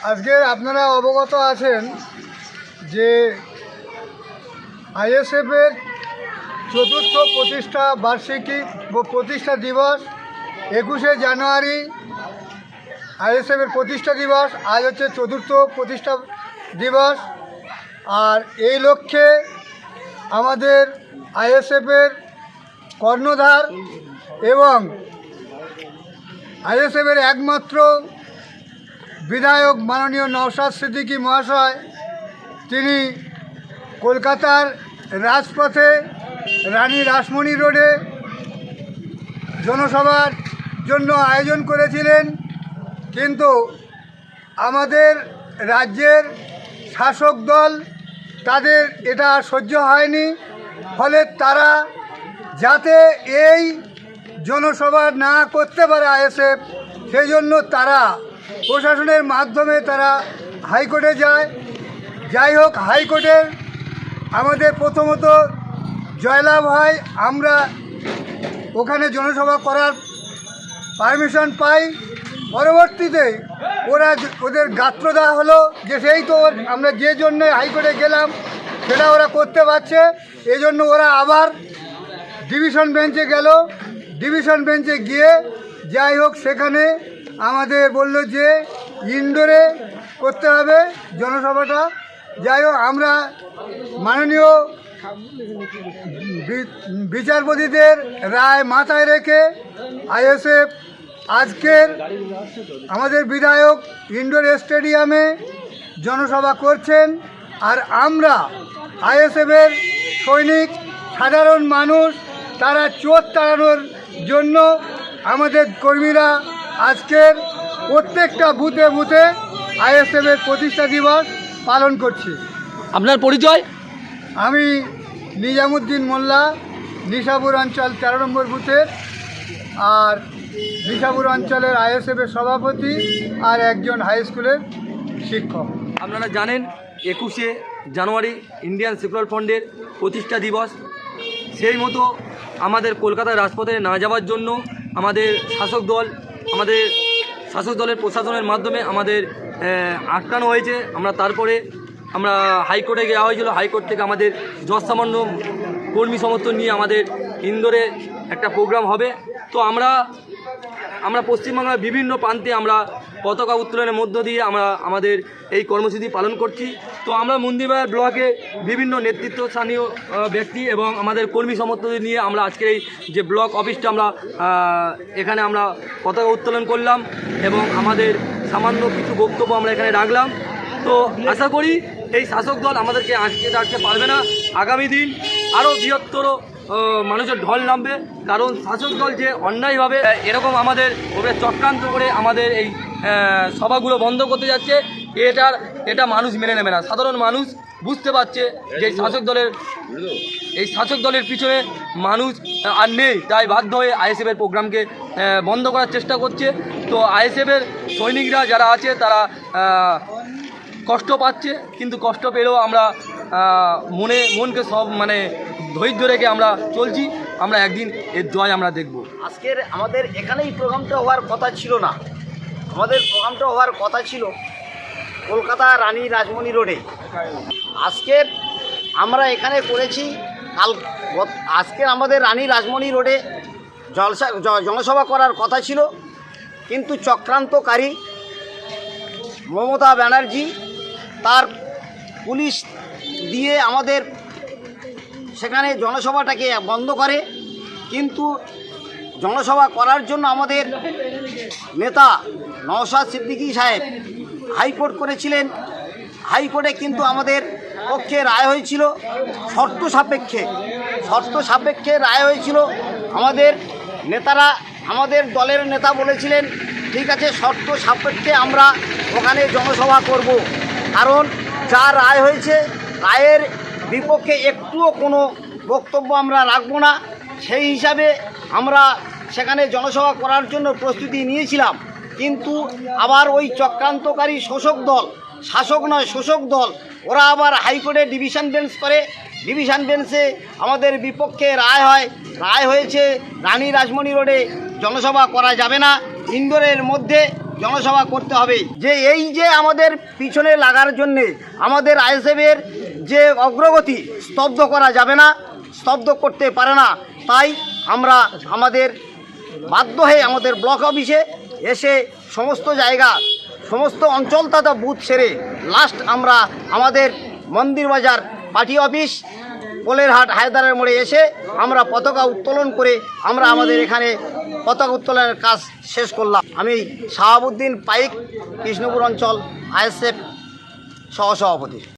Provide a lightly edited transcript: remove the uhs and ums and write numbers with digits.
আজকে আপনারা অবগত আছেন যে আইএসএফের চতুর্থ প্রতিষ্ঠা বার্ষিকী প্রতিষ্ঠা দিবস 21শে জানুয়ারি আইএসএফের প্রতিষ্ঠা দিবস। আজ হচ্ছে চতুর্থ প্রতিষ্ঠা দিবস। আর এই লক্ষ্যে আমাদের আইএসএফের কর্ণধার এবং আইএসএফের একমাত্র বিধায়ক মাননীয় নওশাদ সিদ্দিকী মহাশয়, তিনি কলকাতার রাজপথে রানী রাসমণি রোডে জনসভার জন্য আয়োজন করেছিলেন, কিন্তু আমাদের রাজ্যের শাসক দল তাদের এটা সহ্য হয়নি। ফলে তারা যাতে এই জনসভা না করতে পারে আইএসএফ, সেই জন্য তারা প্রশাসনের মাধ্যমে তারা হাইকোর্টে যায়। যাই হোক, হাইকোর্টের আমাদের প্রথমত জয়লাভ হয়, আমরা ওখানে জনসভা করার পারমিশন পাই। পরবর্তীতে ওদের গাত্র দেওয়া হলো যে সেই তো আমরা যে জন্য হাইকোর্টে গেলাম সেটা ওরা করতে পারছে, এই জন্য ওরা আবার ডিভিশন বেঞ্চে গেল। ডিভিশন বেঞ্চে গিয়ে যাই হোক সেখানে আমাদের বলল যে ইনডোরে করতে হবে জনসভাটা। যাই হোক, আমরা মাননীয় বিচারপতিদের রায় মাথায় রেখে আইএসএফ আজকের আমাদের বিধায়ক ইনডোর স্টেডিয়ামে জনসভা করছেন। আর আমরা আইএসএফের সৈনিক সাধারণ মানুষ, তারা চোর তাড়ানোর জন্য আমাদের কর্মীরা আজকের প্রত্যেকটা বুথে বুথে আইএসএফের প্রতিষ্ঠা দিবস পালন করছি। আপনার পরিচয়? আমি নিজামুদ্দিন মোল্লা, নিশাপুর অঞ্চল 13 নম্বর বুথের, আর নিশাপুর অঞ্চলের আইএসএফের সভাপতি আর একজন হাই স্কুলের শিক্ষক। আপনারা জানেন 21শে জানুয়ারি ইন্ডিয়ান সেকুলার ফ্রন্টের প্রতিষ্ঠা দিবস। সেই মতো আমাদের কলকাতার রাজপথে না যাওয়ার জন্য আমাদের শাসক দলের প্রশাসনের মাধ্যমে আমাদের আটকানো হয়েছে। তারপরে আমরা হাইকোর্টে যাওয়া হয়েছিল। হাইকোর্ট থেকে আমাদের যশ সামান্য কর্মী সমর্থন নিয়ে আমাদের ইন্দোরে একটা প্রোগ্রাম হবে। তো আমরা পশ্চিমবাংলার বিভিন্ন প্রান্তে আমরা পতাকা উত্তোলনের মধ্য দিয়ে আমরা আমাদের এই কর্মসূচি পালন করছি। তো আমরা মন্দিরবাজার ব্লকে বিভিন্ন নেতৃত্ব স্থানীয় ব্যক্তি এবং আমাদের কর্মী সমর্থন নিয়ে আমরা আজকের এই যে ব্লক অফিসটা এখানে আমরা পতাকা উত্তোলন করলাম এবং আমাদের সামান্য কিছু বক্তব্য আমরা এখানে রাখলাম। তো আশা করি এই শাসক দল আমাদেরকে আটকে পারবে না। আগামী দিন আরও বৃহত্তর মানুষের ঢল নামবে, কারণ শাসক দল যে অন্যায়ভাবে এরকম আমাদের ওপরে চক্রান্ত করে আমাদের এই সভাগুলো বন্ধ করতে যাচ্ছে, এটা মানুষ মেনে নেবে না। সাধারণ মানুষ বুঝতে পারছে যে এই শাসক দলের পিছনে মানুষ আর নেই, তাই বাধ্য হয়ে আইএসএফের প্রোগ্রামকে বন্ধ করার চেষ্টা করছে। তো আইএসএফের সৈনিকরা যারা আছে তারা কষ্ট পাচ্ছে, কিন্তু কষ্ট পেলেও আমরা মনকে সব ধৈর্য রেখে আমরা চলছি। আমরা একদিন এর জয় আমরা দেখব। আজকের আমাদের এখানেই প্রোগ্রামটা হওয়ার কথা ছিল না, আমাদের প্রোগ্রামটা হওয়ার কথা ছিল কলকাতা রানী রাসমণি রোডে। আজকের আমরা এখানে করেছি, আজকের আমাদের রানী রাসমণি রোডে জনসভা করার কথা ছিল, কিন্তু চক্রান্তকারী মমতা ব্যানার্জি তার পুলিশ দিয়ে আমাদের সেখানে জনসভাটাকে বন্ধ করে। কিন্তু জনসভা করার জন্য আমাদের নেতা নওশাদ সিদ্দিকী সাহেব হাইকোর্ট করেছিলেন। হাইকোর্টে কিন্তু আমাদের পক্ষে রায় হয়েছিল, শর্ত সাপেক্ষে রায় হয়েছিল। আমাদের দলের নেতা বলেছিলেন ঠিক আছে, শর্ত সাপেক্ষে আমরা ওখানে জনসভা করব, কারণ যা রায় হয়েছে রায়ের বিপক্ষে একটুও কোনো বক্তব্য আমরা রাখব না। সেই হিসাবে আমরা সেখানে জনসভা করার জন্য প্রস্তুতি নিয়েছিলাম, কিন্তু আবার ওই চক্রান্তকারী শোষক দল ওরা আবার হাইকোর্টে ডিভিশন বেঞ্চ করে। ডিভিশন বেঞ্চে আমাদের বিপক্ষে রায় হয়েছে রানী রাসমণি রোডে জনসভা করা যাবে না, ইন্দোরের মধ্যে জনসভা করতে হবে। যে এই যে আমাদের পিছনে লাগার জন্যে আমাদের আইএসএফের যে অগ্রগতি স্তব্ধ করা যাবে না, স্তব্ধ করতে পারে না। তাই আমরা আমাদের বাধ্য হয়ে আমাদের ব্লক অফিসে এসে সমস্ত জায়গা, সমস্ত অঞ্চল তথা বুথ সেরে লাস্ট আমরা আমাদের মন্দির বাজার পার্টি অফিস পোলেরহাট হায়দারের মোড়ে এসে আমরা পতাকা উত্তোলন করে আমরা আমাদের এখানে পতাকা উত্তোলনের কাজ শেষ করলাম। আমি শাহাবুদ্দিন পাইক, কৃষ্ণপুর অঞ্চল আইএসএফ সহসভাপতি।